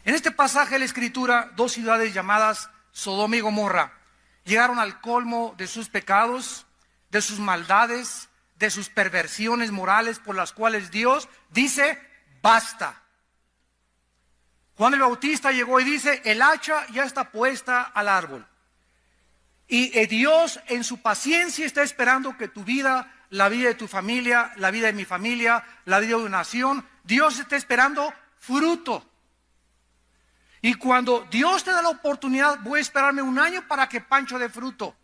En este pasaje de la Escritura, dos ciudades llamadas Sodoma y Gomorra llegaron al colmo de sus pecados, de sus maldades, de sus perversiones morales por las cuales Dios dice, basta. Juan el Bautista llegó y dice, el hacha ya está puesta al árbol. Y Dios en su paciencia está esperando que tu vida, la vida de tu familia, la vida de mi familia, la vida de una nación, Dios está esperando fruto. Y cuando Dios te da la oportunidad, voy a esperarme 1 año para que Pancho dé fruto.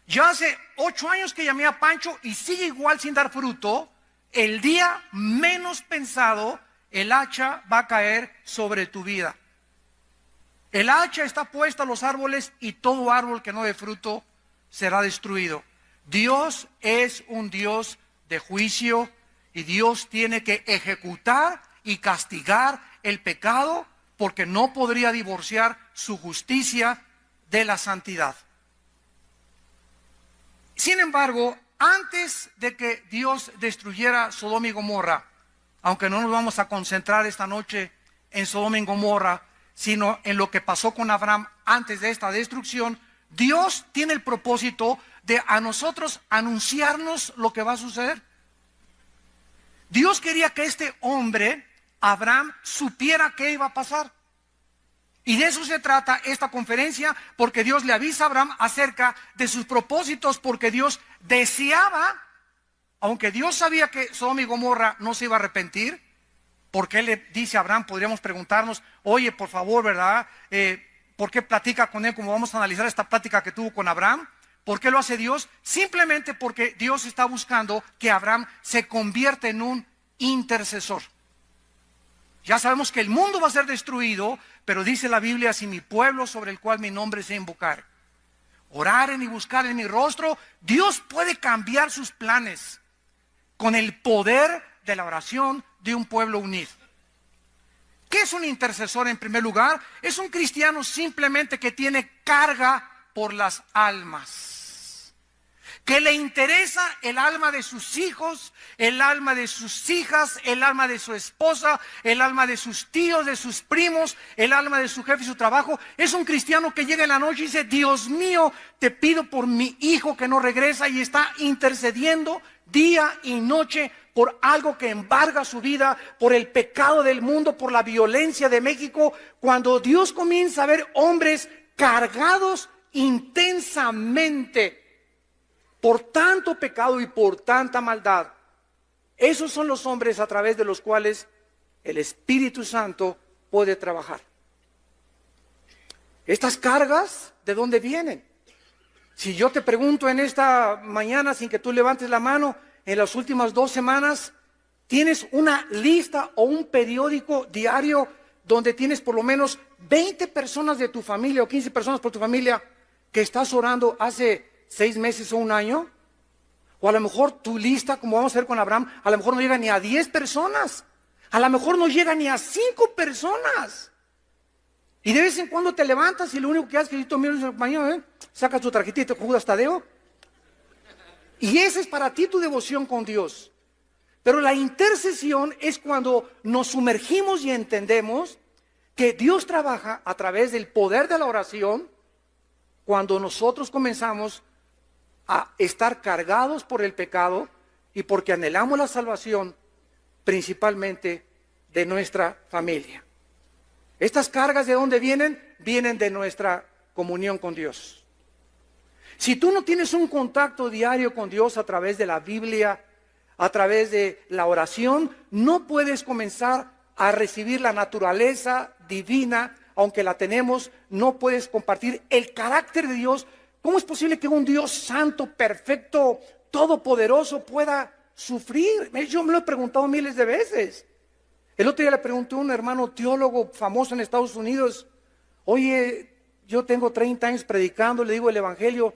Ya hace 8 años que llamé a Pancho y sigue igual sin dar fruto. El día menos pensado, el hacha va a caer sobre tu vida. El hacha está puesta a los árboles y todo árbol que no dé fruto será destruido. Dios es un Dios de juicio y Dios tiene que ejecutar y castigar el pecado porque no podría divorciar su justicia de la santidad. Sin embargo, antes de que Dios destruyera Sodoma y Gomorra, aunque no nos vamos a concentrar esta noche en Sodoma y Gomorra, sino en lo que pasó con Abraham antes de esta destrucción, Dios tiene el propósito de a nosotros anunciarnos lo que va a suceder. Dios quería que este hombre, Abraham, supiera qué iba a pasar. Y de eso se trata esta conferencia, porque Dios le avisa a Abraham acerca de sus propósitos, porque Dios deseaba, aunque Dios sabía que Sodoma y Gomorra no se iba a arrepentir, porque Él le dice a Abraham, podríamos preguntarnos, oye, por favor, ¿verdad? ¿Por qué platica con él? Como vamos a analizar esta plática que tuvo con Abraham. ¿Por qué lo hace Dios? Simplemente porque Dios está buscando que Abraham se convierta en un intercesor. Ya sabemos que el mundo va a ser destruido, pero dice la Biblia, si mi pueblo sobre el cual mi nombre se invocar, oraren y buscaren mi rostro, Dios puede cambiar sus planes con el poder de la oración de un pueblo unido. ¿Qué es un intercesor en primer lugar? Es un cristiano simplemente que tiene carga por las almas, que le interesa el alma de sus hijos, el alma de sus hijas, el alma de su esposa, el alma de sus tíos, de sus primos, el alma de su jefe y su trabajo. Es un cristiano que llega en la noche y dice, Dios mío, te pido por mi hijo que no regresa, y está intercediendo día y noche por algo que embarga su vida, por el pecado del mundo, por la violencia de México. Cuando Dios comienza a ver hombres cargados intensamente por tanto pecado y por tanta maldad, esos son los hombres a través de los cuales el Espíritu Santo puede trabajar. Estas cargas, ¿de dónde vienen? Si yo te pregunto en esta mañana, sin que tú levantes la mano, en las últimas 2 semanas, ¿tienes una lista o un periódico diario donde tienes por lo menos 20 personas de tu familia o 15 personas por tu familia que estás orando hace 6 meses o 1 año? O a lo mejor tu lista, como vamos a ver con Abraham, a lo mejor no llega ni a 10 personas. A lo mejor no llega ni a 5 personas. Y de vez en cuando te levantas y lo único que haces es que tú miras mañana, sacas tu tarjetita con Judas Tadeo. Y esa es para ti tu devoción con Dios. Pero la intercesión es cuando nos sumergimos y entendemos que Dios trabaja a través del poder de la oración, cuando nosotros comenzamos a estar cargados por el pecado y porque anhelamos la salvación principalmente de nuestra familia. Estas cargas, ¿de dónde vienen? Vienen de nuestra comunión con Dios. Si tú no tienes un contacto diario con Dios a través de la Biblia, a través de la oración, no puedes comenzar a recibir la naturaleza divina, aunque la tenemos. No puedes compartir el carácter de Dios. ¿Cómo es posible que un Dios santo, perfecto, todopoderoso pueda sufrir? Yo me lo he preguntado miles de veces. El otro día le pregunté a un hermano teólogo famoso en Estados Unidos, oye, yo tengo 30 años predicando, le digo el evangelio,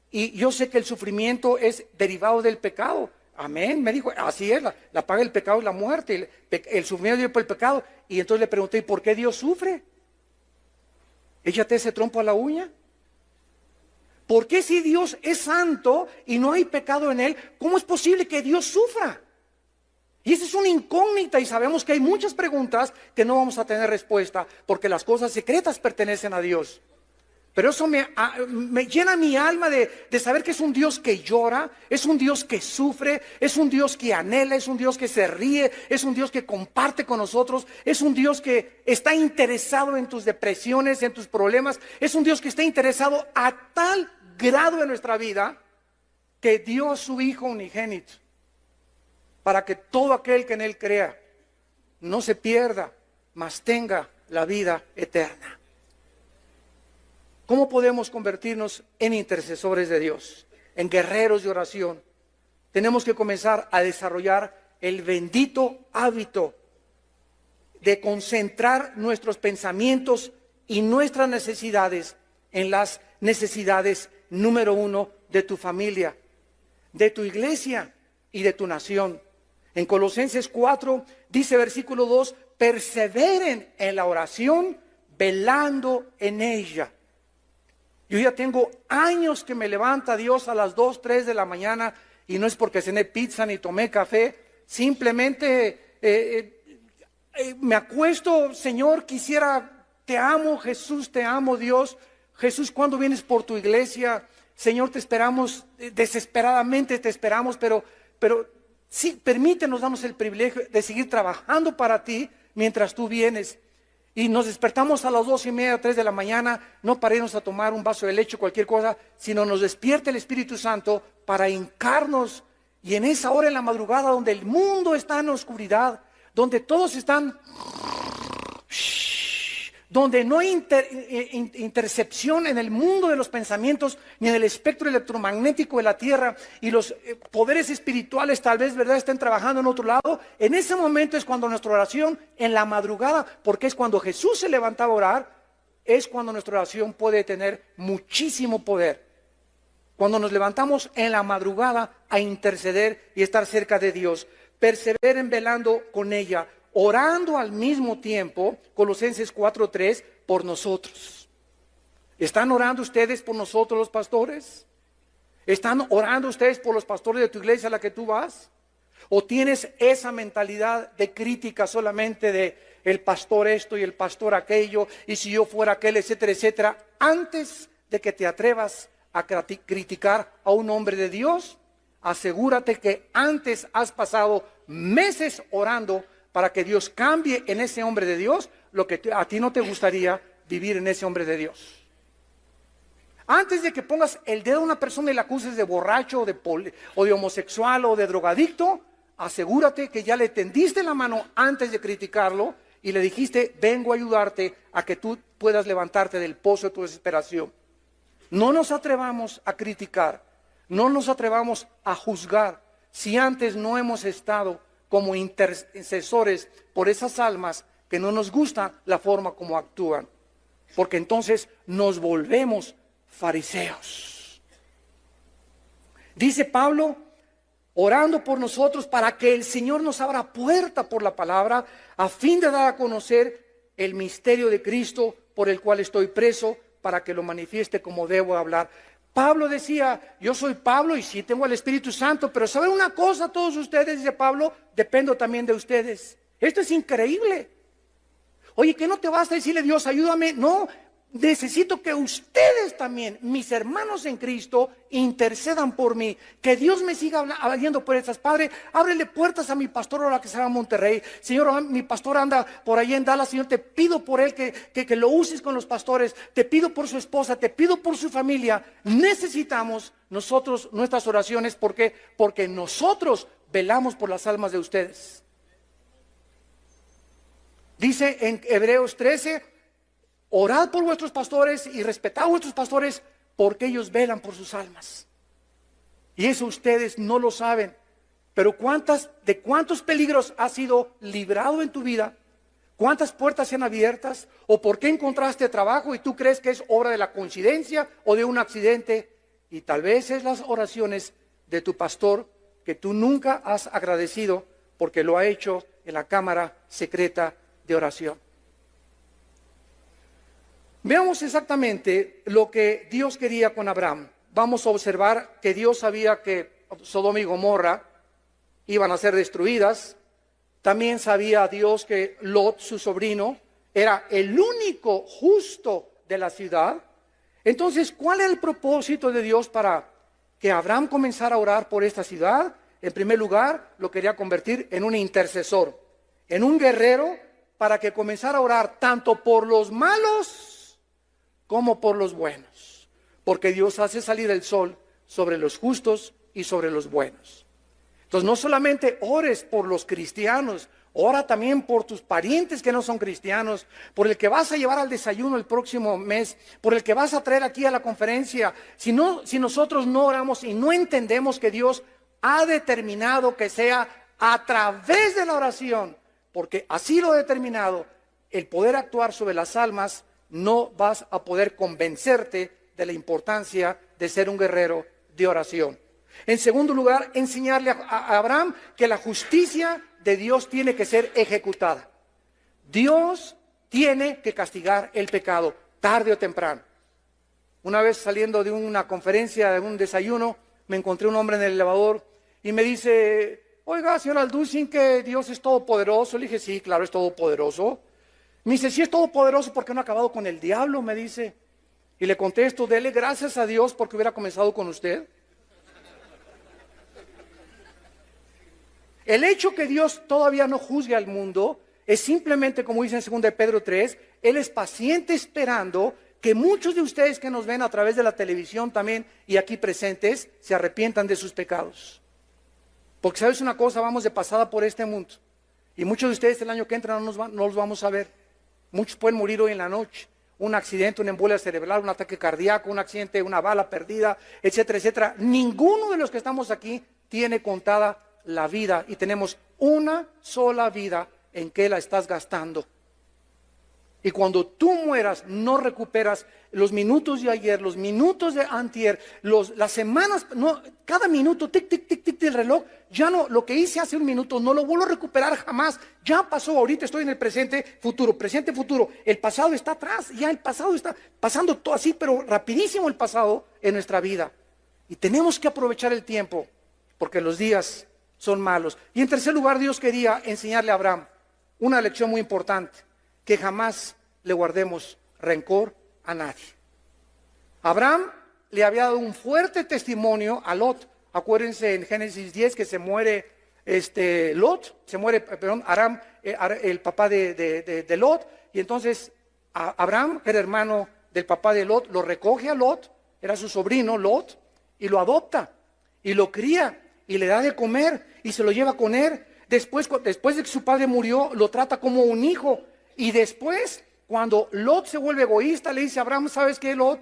y yo sé que el sufrimiento es derivado del pecado. Amén, me dijo, así es, la paga del pecado es la muerte, el sufrimiento es por el pecado. Y entonces le pregunté, ¿y por qué Dios sufre? Échate ese trompo a la uña. ¿Por qué si Dios es santo y no hay pecado en él, cómo es posible que Dios sufra? Y esa es una incógnita y sabemos que hay muchas preguntas que no vamos a tener respuesta porque las cosas secretas pertenecen a Dios. Pero eso me llena mi alma de saber que es un Dios que llora, es un Dios que sufre, es un Dios que anhela, es un Dios que se ríe, es un Dios que comparte con nosotros, es un Dios que está interesado en tus depresiones, en tus problemas, es un Dios que está interesado a tal grado en nuestra vida que dio a su Hijo unigénito para que todo aquel que en Él crea no se pierda, mas tenga la vida eterna. ¿Cómo podemos convertirnos en intercesores de Dios, en guerreros de oración? Tenemos que comenzar a desarrollar el bendito hábito de concentrar nuestros pensamientos y nuestras necesidades en las necesidades número uno de tu familia, de tu iglesia y de tu nación. En Colosenses 4 dice versículo 2, perseveren en la oración, velando en ella. Yo ya tengo años que me levanta Dios a las 2, 3 de la mañana y no es porque cené pizza ni tomé café, simplemente me acuesto, Señor, te amo, Jesús, te amo, Dios. Jesús, ¿cuándo vienes por tu iglesia? Señor, te esperamos, desesperadamente te esperamos, pero sí, permítenos, damos el privilegio de seguir trabajando para ti mientras tú vienes. Y nos despertamos a las 2:30, 3 de la mañana, no para irnos a tomar un vaso de leche o cualquier cosa, sino nos despierta el Espíritu Santo para hincarnos. Y en esa hora en la madrugada donde el mundo está en oscuridad, donde todos están, donde no hay intercepción en el mundo de los pensamientos, ni en el espectro electromagnético de la tierra, y los poderes espirituales tal vez, ¿verdad?, estén trabajando en otro lado. En ese momento es cuando nuestra oración, en la madrugada, porque es cuando Jesús se levantaba a orar, es cuando nuestra oración puede tener muchísimo poder. Cuando nos levantamos en la madrugada a interceder y estar cerca de Dios, perseveren velando con ella, orando al mismo tiempo, Colosenses 4:3, por nosotros. ¿Están orando ustedes por nosotros los pastores? ¿Están orando ustedes por los pastores de tu iglesia a la que tú vas? ¿O tienes esa mentalidad de crítica solamente de el pastor esto y el pastor aquello, y si yo fuera aquel, etcétera, etcétera? Antes de que te atrevas a criticar a un hombre de Dios, asegúrate que antes has pasado meses orando para que Dios cambie en ese hombre de Dios lo que a ti no te gustaría vivir en ese hombre de Dios. Antes de que pongas el dedo a una persona y la acuses de borracho o de homosexual o de drogadicto, asegúrate que ya le tendiste la mano antes de criticarlo y le dijiste, vengo a ayudarte a que tú puedas levantarte del pozo de tu desesperación. No nos atrevamos a criticar, no nos atrevamos a juzgar si antes no hemos estado como intercesores por esas almas que no nos gusta la forma como actúan, porque entonces nos volvemos fariseos. Dice Pablo, orando por nosotros para que el Señor nos abra puerta por la palabra, a fin de dar a conocer el misterio de Cristo por el cual estoy preso, para que lo manifieste como debo hablar. Pablo decía, yo soy Pablo y sí tengo el Espíritu Santo, pero ¿saben una cosa todos ustedes? Dice Pablo, dependo también de ustedes. Esto es increíble. Oye, ¿que no te basta decirle Dios, ayúdame? No, necesito que ustedes también, mis hermanos en Cristo, intercedan por mí. Que Dios me siga hablando por estas. Padre, ábrele puertas a mi pastor ahora que se va a Monterrey. Señor, mi pastor anda por allá en Dallas. Señor, te pido por él que lo uses con los pastores. Te pido por su esposa, te pido por su familia. Necesitamos nosotros nuestras oraciones. ¿Por qué? Porque nosotros velamos por las almas de ustedes. Dice en Hebreos 13, orad por vuestros pastores y respetad a vuestros pastores porque ellos velan por sus almas. Y eso ustedes no lo saben. Pero ¿de cuántos peligros has sido librado en tu vida? ¿Cuántas puertas se han abiertas? ¿O por qué encontraste trabajo y tú crees que es obra de la coincidencia o de un accidente? Y tal vez es las oraciones de tu pastor que tú nunca has agradecido porque lo ha hecho en la cámara secreta de oración. Veamos exactamente lo que Dios quería con Abraham. Vamos a observar que Dios sabía que Sodoma y Gomorra iban a ser destruidas, También sabía Dios que Lot, su sobrino, era el único justo de la ciudad. Entonces, ¿cuál es el propósito de Dios para que Abraham comenzara a orar por esta ciudad? En primer lugar, lo quería convertir en un intercesor, en un guerrero, para que comenzara a orar tanto por los malos como por los buenos. Porque Dios hace salir el sol sobre los justos y sobre los buenos. Entonces, no solamente ores por los cristianos, ora también por tus parientes que no son cristianos, por el que vas a llevar al desayuno el próximo mes, por el que vas a traer aquí a la conferencia. Si nosotros no oramos y no entendemos que Dios ha determinado que sea a través de la oración, porque así lo ha determinado, el poder actuar sobre las almas, no vas a poder convencerte de la importancia de ser un guerrero de oración. En segundo lugar, enseñarle a Abraham que la justicia de Dios tiene que ser ejecutada. Dios tiene que castigar el pecado, tarde o temprano. Una vez saliendo de una conferencia, de un desayuno, me encontré un hombre en el elevador y me dice: oiga, señor Alducin, que Dios es todopoderoso. Le dije: sí, claro, es todopoderoso. Me dice: sí, es todopoderoso, ¿por qué no ha acabado con el diablo? Me dice. Y le contesto: dele gracias a Dios porque hubiera comenzado con usted. El hecho que Dios todavía no juzgue al mundo es simplemente, como dice en 2 de Pedro 3, Él es paciente esperando que muchos de ustedes que nos ven a través de la televisión también y aquí presentes se arrepientan de sus pecados. Porque sabes una cosa, vamos de pasada por este mundo y muchos de ustedes el año que entra no los vamos a ver. Muchos pueden morir hoy en la noche, un accidente, una embolia cerebral, un ataque cardíaco, un accidente, una bala perdida, etcétera, etcétera. Ninguno de los que estamos aquí tiene contada la vida y tenemos una sola vida en que la estás gastando. Y cuando tú mueras, no recuperas los minutos de ayer, los minutos de antier, las semanas, no, cada minuto, tic, tic, tic, tic del reloj, ya no, lo que hice hace un minuto, no lo vuelvo a recuperar jamás. Ya pasó, ahorita estoy en el presente, futuro, el pasado está atrás, ya el pasado está pasando todo así, pero rapidísimo el pasado en nuestra vida. Y tenemos que aprovechar el tiempo, porque los días son malos. Y en tercer lugar, Dios quería enseñarle a Abraham una lección muy importante: que jamás le guardemos rencor a nadie. Abraham le había dado un fuerte testimonio a Lot. Acuérdense en Génesis 10 que se muere Lot, Aram, el papá de Lot, y entonces Abraham, que era hermano del papá de Lot, lo recoge a Lot, era su sobrino Lot, y lo adopta, y lo cría, y le da de comer, y se lo lleva con él. Después de que su padre murió, lo trata como un hijo. Y después, cuando Lot se vuelve egoísta, le dice a Abraham: ¿sabes qué, Lot?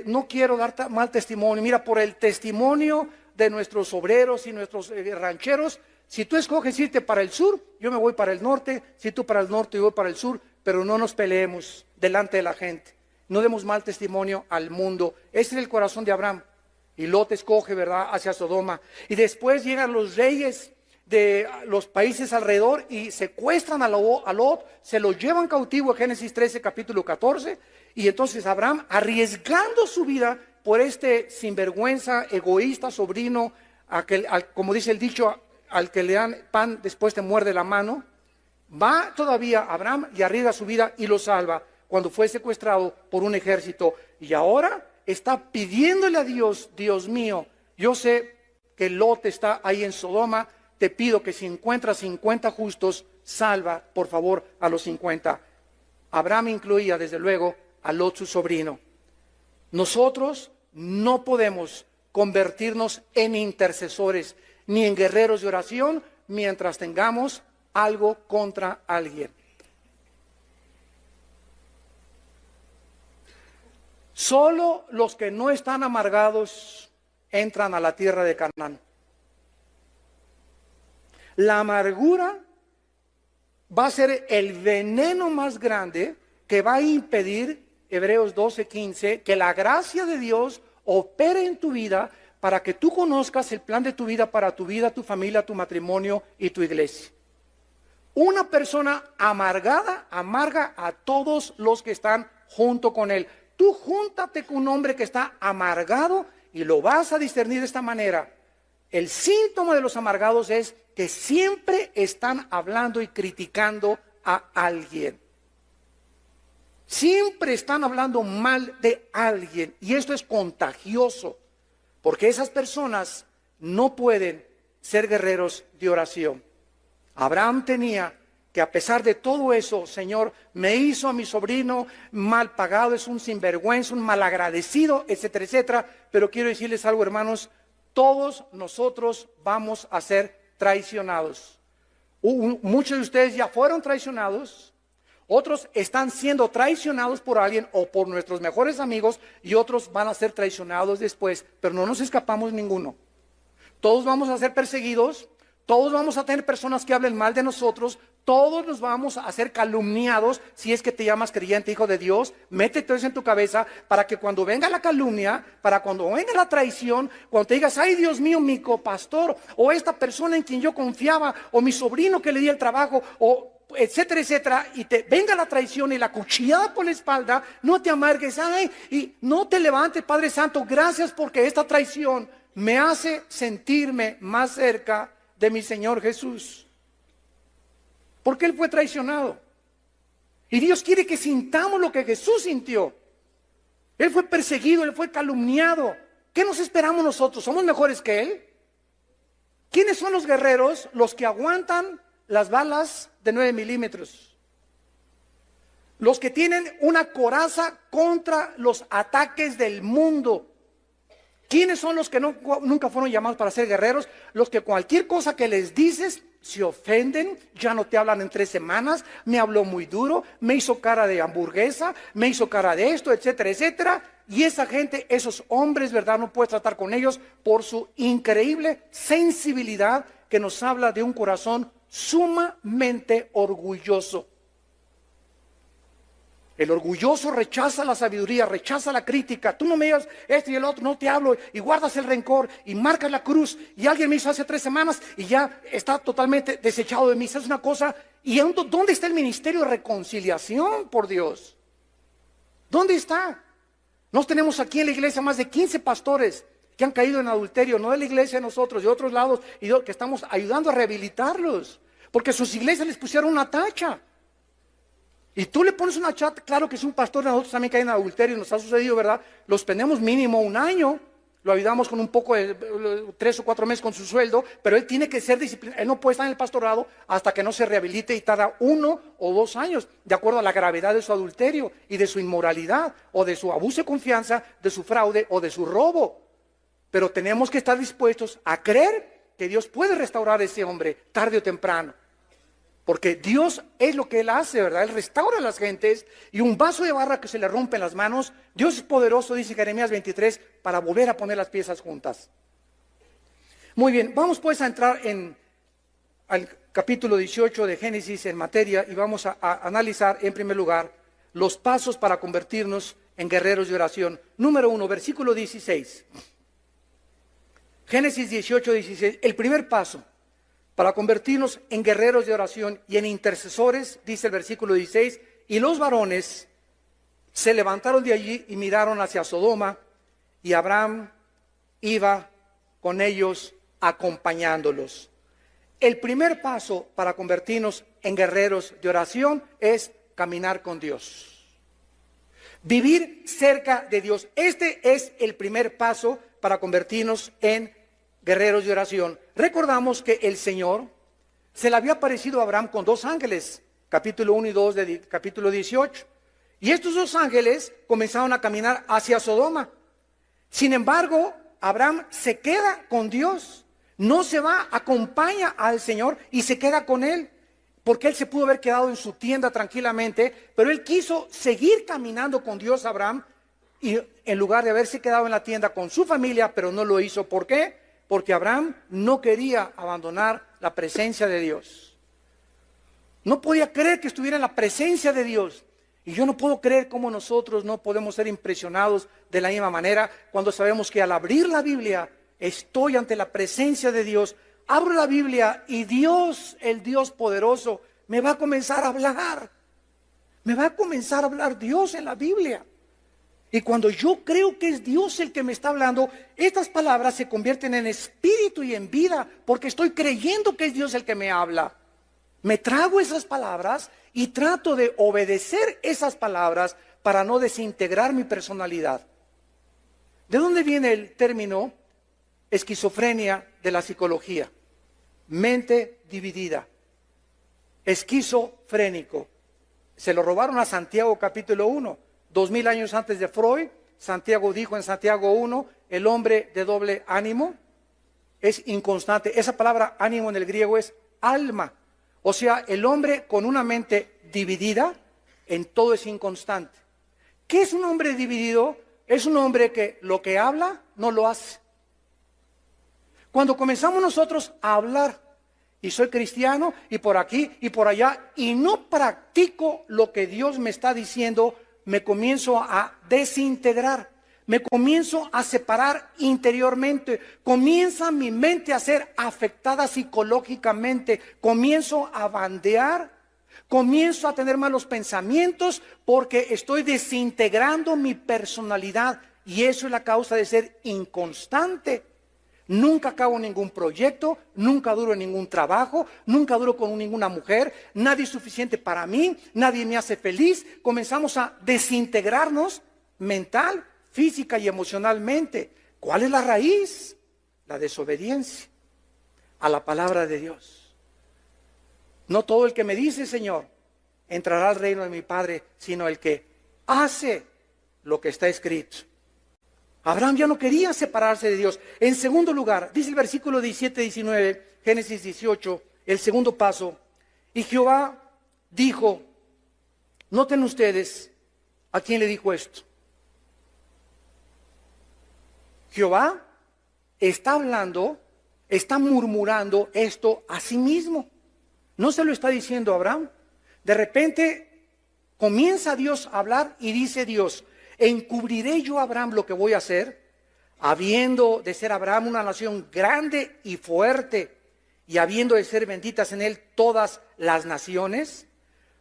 No quiero dar mal testimonio. Mira, por el testimonio de nuestros obreros y nuestros rancheros, si tú escoges irte para el sur, yo me voy para el norte. Si tú para el norte, yo voy para el sur. Pero no nos peleemos delante de la gente. No demos mal testimonio al mundo. Ese es el corazón de Abraham. Y Lot escoge, ¿verdad?, hacia Sodoma. Y después llegan los reyes de los países alrededor y secuestran a Lot, se lo llevan cautivo a Génesis 13, capítulo 14, y entonces Abraham, arriesgando su vida por este sinvergüenza, egoísta sobrino, como dice el dicho, al que le dan pan después te muerde la mano, va todavía Abraham y arriesga su vida y lo salva cuando fue secuestrado por un ejército. Y ahora está pidiéndole a Dios: Dios mío, yo sé que Lot está ahí en Sodoma, te pido que si encuentras 50 justos, salva por favor a los 50. Abraham incluía desde luego a Lot, su sobrino. Nosotros no podemos convertirnos en intercesores ni en guerreros de oración mientras tengamos algo contra alguien. Solo los que no están amargados entran a la tierra de Canaán. La amargura va a ser el veneno más grande que va a impedir, Hebreos 12:15, que la gracia de Dios opere en tu vida para que tú conozcas el plan de tu vida para tu vida, tu familia, tu matrimonio y tu iglesia. Una persona amargada amarga a todos los que están junto con él. Tú júntate con un hombre que está amargado y lo vas a discernir de esta manera. El síntoma de los amargados es que siempre están hablando y criticando a alguien. Siempre están hablando mal de alguien. Y esto es contagioso, porque esas personas no pueden ser guerreros de oración. Abraham tenía que, a pesar de todo eso, Señor, me hizo a mi sobrino mal pagado, es un sinvergüenza, un malagradecido, etcétera, etcétera. Pero quiero decirles algo, hermanos, todos nosotros vamos a ser traicionados. Muchos de ustedes ya fueron traicionados. Otros están siendo traicionados por alguien o por nuestros mejores amigos, y otros van a ser traicionados después, pero no nos escapamos ninguno. Todos vamos a ser perseguidos, todos vamos a tener personas que hablen mal de nosotros, todos nos vamos a ser calumniados. Si es que te llamas creyente, hijo de Dios, métete eso en tu cabeza para que cuando venga la calumnia, para cuando venga la traición, cuando te digas, ay Dios mío, mi copastor, o esta persona en quien yo confiaba, o mi sobrino que le di el trabajo, o etcétera, etcétera, y te venga la traición y la cuchillada por la espalda, no te amargues, ay, y no te levantes, Padre Santo, gracias porque esta traición me hace sentirme más cerca de mi Señor Jesús. Porque Él fue traicionado. Y Dios quiere que sintamos lo que Jesús sintió. Él fue perseguido, Él fue calumniado. ¿Qué nos esperamos nosotros? ¿Somos mejores que Él? ¿Quiénes son los guerreros? Los que aguantan las balas de 9 milímetros. Los que tienen una coraza contra los ataques del mundo. ¿Quiénes son los que nunca fueron llamados para ser guerreros? Los que cualquier cosa que les dices se ofenden, ya no te hablan en 3 semanas, me habló muy duro, me hizo cara de hamburguesa, me hizo cara de esto, etcétera, etcétera. Y esa gente, esos hombres, ¿verdad? No puedes tratar con ellos por su increíble sensibilidad, que nos habla de un corazón sumamente orgulloso. El orgulloso rechaza la sabiduría, rechaza la crítica. Tú no me digas esto y el otro, no te hablo, y guardas el rencor y marcas la cruz. Y alguien me hizo hace 3 semanas y ya está totalmente desechado de mí. Es una cosa. ¿Y dónde está el ministerio de reconciliación, por Dios? ¿Dónde está? Nos tenemos aquí en la iglesia más de 15 pastores que han caído en adulterio, no de la iglesia de nosotros, de otros lados, y que estamos ayudando a rehabilitarlos, porque sus iglesias les pusieron una tacha. Y tú le pones una tacha, claro que es un pastor, nosotros también caen en adulterio, nos ha sucedido, ¿verdad? Los tenemos mínimo 1 año, lo ayudamos con un poco de 3 o 4 meses con su sueldo, pero él tiene que ser disciplinado, él no puede estar en el pastorado hasta que no se rehabilite, y tarda 1 o 2 años, de acuerdo a la gravedad de su adulterio y de su inmoralidad, o de su abuso de confianza, de su fraude o de su robo. Pero tenemos que estar dispuestos a creer que Dios puede restaurar a ese hombre tarde o temprano. Porque Dios es lo que Él hace, ¿verdad? Él restaura a las gentes, y un vaso de barro que se le rompe en las manos, Dios es poderoso, dice Jeremías 23, para volver a poner las piezas juntas. Muy bien, vamos pues a entrar al capítulo 18 de Génesis en materia, y vamos a analizar en primer lugar los pasos para convertirnos en guerreros de oración. Número 1, versículo 16. Génesis 18, 16, el primer paso para convertirnos en guerreros de oración y en intercesores, dice el versículo 16, y los varones se levantaron de allí y miraron hacia Sodoma, y Abraham iba con ellos acompañándolos. El primer paso para convertirnos en guerreros de oración es caminar con Dios. Vivir cerca de Dios. Este es el primer paso para convertirnos en guerreros de oración. Recordamos que el Señor se le había aparecido a Abraham con 2 ángeles, capítulo 1 y 2 de capítulo 18. Y estos 2 ángeles comenzaron a caminar hacia Sodoma. Sin embargo, Abraham se queda con Dios. No se va, acompaña al Señor y se queda con Él. Porque él se pudo haber quedado en su tienda tranquilamente, pero él quiso seguir caminando con Dios, Abraham, y en lugar de haberse quedado en la tienda con su familia, pero no lo hizo. ¿Por qué? Porque Abraham no quería abandonar la presencia de Dios. No podía creer que estuviera en la presencia de Dios. Y yo no puedo creer cómo nosotros no podemos ser impresionados de la misma manera cuando sabemos que al abrir la Biblia estoy ante la presencia de Dios. Abro la Biblia y Dios, el Dios poderoso, me va a comenzar a hablar. Me va a comenzar a hablar Dios en la Biblia. Y cuando yo creo que es Dios el que me está hablando, estas palabras se convierten en espíritu y en vida, porque estoy creyendo que es Dios el que me habla. Me trago esas palabras y trato de obedecer esas palabras para no desintegrar mi personalidad. ¿De dónde viene el término esquizofrenia de la psicología? Mente dividida. Esquizofrénico. Se lo robaron a Santiago capítulo 1. 2000 años antes de Freud, Santiago dijo en Santiago 1, el hombre de doble ánimo es inconstante. Esa palabra ánimo en el griego es alma. O sea, el hombre con una mente dividida, en todo es inconstante. ¿Qué es un hombre dividido? Es un hombre que lo que habla no lo hace. Cuando comenzamos nosotros a hablar, y soy cristiano, y por aquí y por allá, y no practico lo que Dios me está diciendo, me comienzo a desintegrar, me comienzo a separar interiormente, comienza mi mente a ser afectada psicológicamente, comienzo a bandear, comienzo a tener malos pensamientos porque estoy desintegrando mi personalidad y eso es la causa de ser inconstante. Nunca acabo ningún proyecto, nunca duro en ningún trabajo, nunca duro con ninguna mujer, nadie es suficiente para mí, nadie me hace feliz. Comenzamos a desintegrarnos mental, física y emocionalmente. ¿Cuál es la raíz? La desobediencia a la palabra de Dios. No todo el que me dice, Señor, entrará al reino de mi Padre, sino el que hace lo que está escrito. Abraham ya no quería separarse de Dios. En segundo lugar, dice el versículo 17-19, Génesis 18, el segundo paso. Y Jehová dijo, noten ustedes, ¿a quién le dijo esto? Jehová está hablando, está murmurando esto a sí mismo. No se lo está diciendo a Abraham. De repente comienza Dios a hablar y dice Dios, ¿encubriré yo a Abraham lo que voy a hacer? Habiendo de ser Abraham una nación grande y fuerte, y habiendo de ser benditas en él todas las naciones,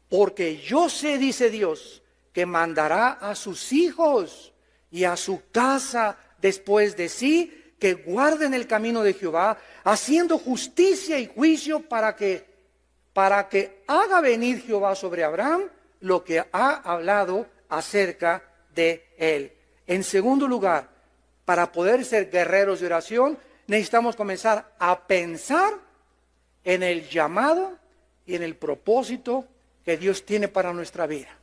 porque yo sé, dice Dios, que mandará a sus hijos y a su casa después de sí, que guarden el camino de Jehová, haciendo justicia y juicio para que haga venir Jehová sobre Abraham lo que ha hablado acerca de él. En segundo lugar, para poder ser guerreros de oración, necesitamos comenzar a pensar en el llamado y en el propósito que Dios tiene para nuestra vida.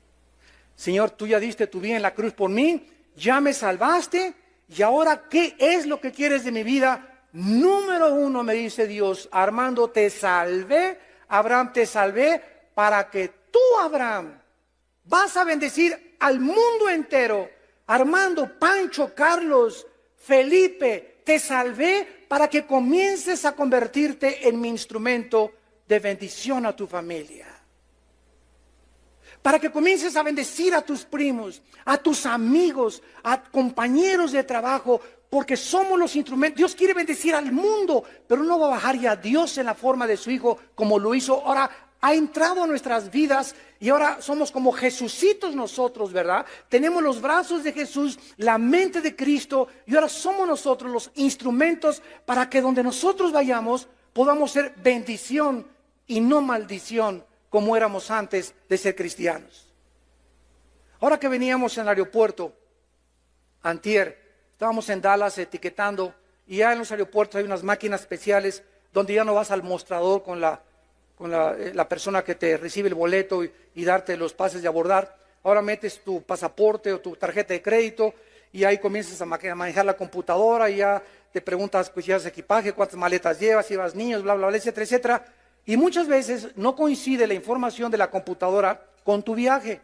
Señor, tú ya diste tu vida en la cruz por mí, ya me salvaste, y ahora, ¿qué es lo que quieres de mi vida? Número uno, me dice Dios, Armando, te salvé, Abraham, te salvé, para que tú, Abraham, vas a bendecir al mundo entero. Armando, Pancho, Carlos, Felipe, te salvé para que comiences a convertirte en mi instrumento de bendición a tu familia. Para que comiences a bendecir a tus primos, a tus amigos, a compañeros de trabajo, porque somos los instrumentos. Dios quiere bendecir al mundo, pero no va a bajar ya a Dios en la forma de su Hijo como lo hizo. Ahora ha entrado a nuestras vidas y ahora somos como Jesucitos nosotros, ¿verdad? Tenemos los brazos de Jesús, la mente de Cristo y ahora somos nosotros los instrumentos para que donde nosotros vayamos podamos ser bendición y no maldición como éramos antes de ser cristianos. Ahora que veníamos en el aeropuerto, antier, estábamos en Dallas etiquetando y ya en los aeropuertos hay unas máquinas especiales donde ya no vas al mostrador con la persona que te recibe el boleto y darte los pases de abordar. Ahora metes tu pasaporte o tu tarjeta de crédito y ahí comienzas a manejar la computadora y ya te preguntas pues, si llevas equipaje, cuántas maletas llevas, si llevas niños, bla, bla, bla, etcétera, etcétera. Y muchas veces no coincide la información de la computadora con tu viaje.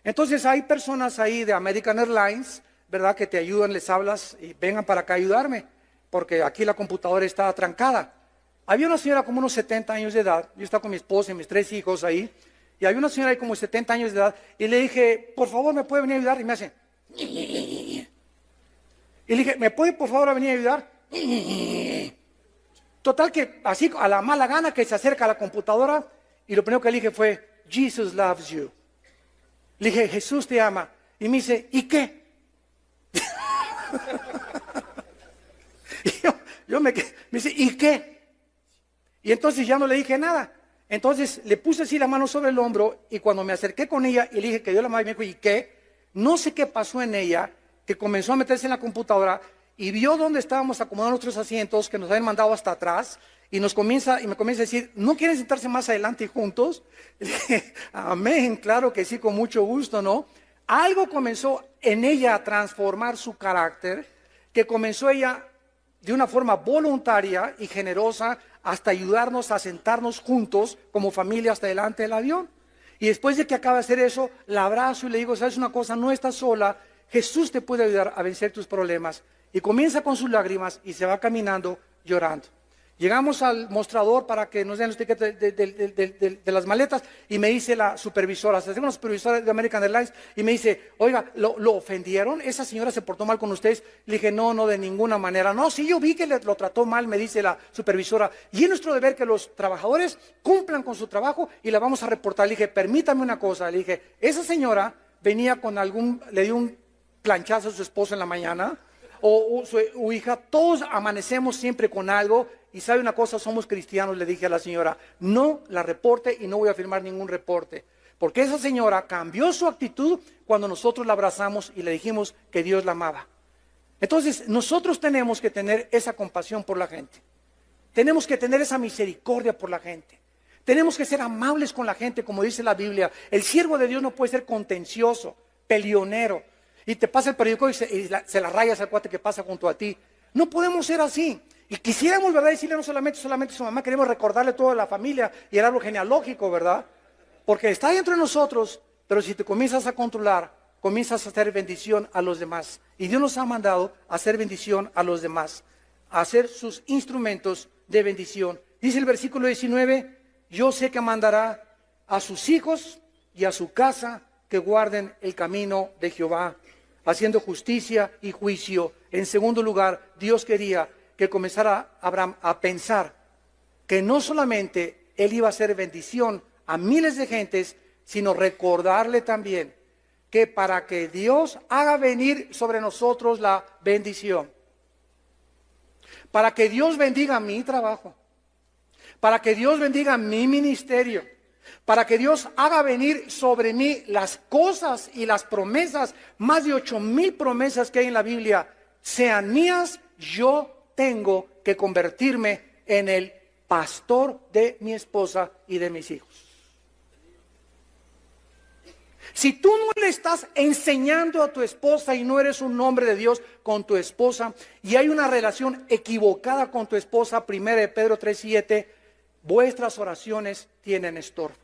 Entonces hay personas ahí de American Airlines, ¿verdad? Que te ayudan, les hablas y vengan para acá a ayudarme, porque aquí la computadora está atrancada. Había una señora como unos 70 años de edad, yo estaba con mi esposa y mis 3 hijos ahí, y había una señora ahí como 70 años de edad, y le dije, por favor, ¿me puede venir a ayudar? Y me hace, y le dije, ¿me puede por favor venir a ayudar? Total que así a la mala gana que se acerca a la computadora, y lo primero que le dije fue, Jesus loves you. Le dije, Jesús te ama. Y me dice, ¿y qué? Y me dice, ¿y qué? Y entonces ya no le dije nada. Entonces le puse así la mano sobre el hombro y cuando me acerqué con ella y le dije que Dios la amaba, y me dijo, ¿y qué? No sé qué pasó en ella, que comenzó a meterse en la computadora y vio dónde estábamos acomodando nuestros asientos, que nos habían mandado hasta atrás, y me comienza a decir, ¿no quieren sentarse más adelante juntos? Y dije, amén, claro que sí, con mucho gusto, ¿no? Algo comenzó en ella a transformar su carácter, que comenzó ella de una forma voluntaria y generosa hasta ayudarnos a sentarnos juntos como familia hasta delante del avión. Y después de que acaba de hacer eso, la abrazo y le digo, ¿sabes una cosa? No estás sola, Jesús te puede ayudar a vencer tus problemas. Y comienza con sus lágrimas y se va caminando llorando. Llegamos al mostrador para que nos den los tickets de las maletas y me dice la supervisora, se hace una supervisora de American Airlines y me dice, oiga, ¿lo ofendieron? ¿Esa señora se portó mal con ustedes? Le dije, no, de ninguna manera. No, sí, yo vi que lo trató mal, me dice la supervisora. Y es nuestro deber que los trabajadores cumplan con su trabajo y la vamos a reportar. Le dije, permítame una cosa. Le dije, esa señora venía con le dio un planchazo a su esposo en la mañana o su hija, todos amanecemos siempre con algo. Y sabe una cosa, somos cristianos, le dije a la señora, no la reporte y no voy a firmar ningún reporte. Porque esa señora cambió su actitud cuando nosotros la abrazamos y le dijimos que Dios la amaba. Entonces, nosotros tenemos que tener esa compasión por la gente. Tenemos que tener esa misericordia por la gente. Tenemos que ser amables con la gente, como dice la Biblia. El siervo de Dios no puede ser contencioso, peleonero. Y te pasa el periódico y se la rayas al cuate que pasa junto a ti. No podemos ser así. Y quisiéramos, ¿verdad?, decirle no solamente a su mamá, queremos recordarle toda la familia y el árbol genealógico, ¿verdad? Porque está dentro de nosotros, pero si te comienzas a controlar, comienzas a hacer bendición a los demás. Y Dios nos ha mandado a hacer bendición a los demás, a hacer sus instrumentos de bendición. Dice el versículo 19, yo sé que mandará a sus hijos y a su casa que guarden el camino de Jehová, haciendo justicia y juicio. En segundo lugar, Dios quería que comenzara Abraham a pensar que no solamente él iba a hacer bendición a miles de gentes, sino recordarle también que para que Dios haga venir sobre nosotros la bendición, para que Dios bendiga mi trabajo, para que Dios bendiga mi ministerio, para que Dios haga venir sobre mí las cosas y las promesas, más de 8,000 promesas que hay en la Biblia, sean mías, yo tengo que convertirme en el pastor de mi esposa y de mis hijos. Si tú no le estás enseñando a tu esposa y no eres un hombre de Dios con tu esposa y hay una relación equivocada con tu esposa, 1 Pedro 3:7, vuestras oraciones tienen estorbo.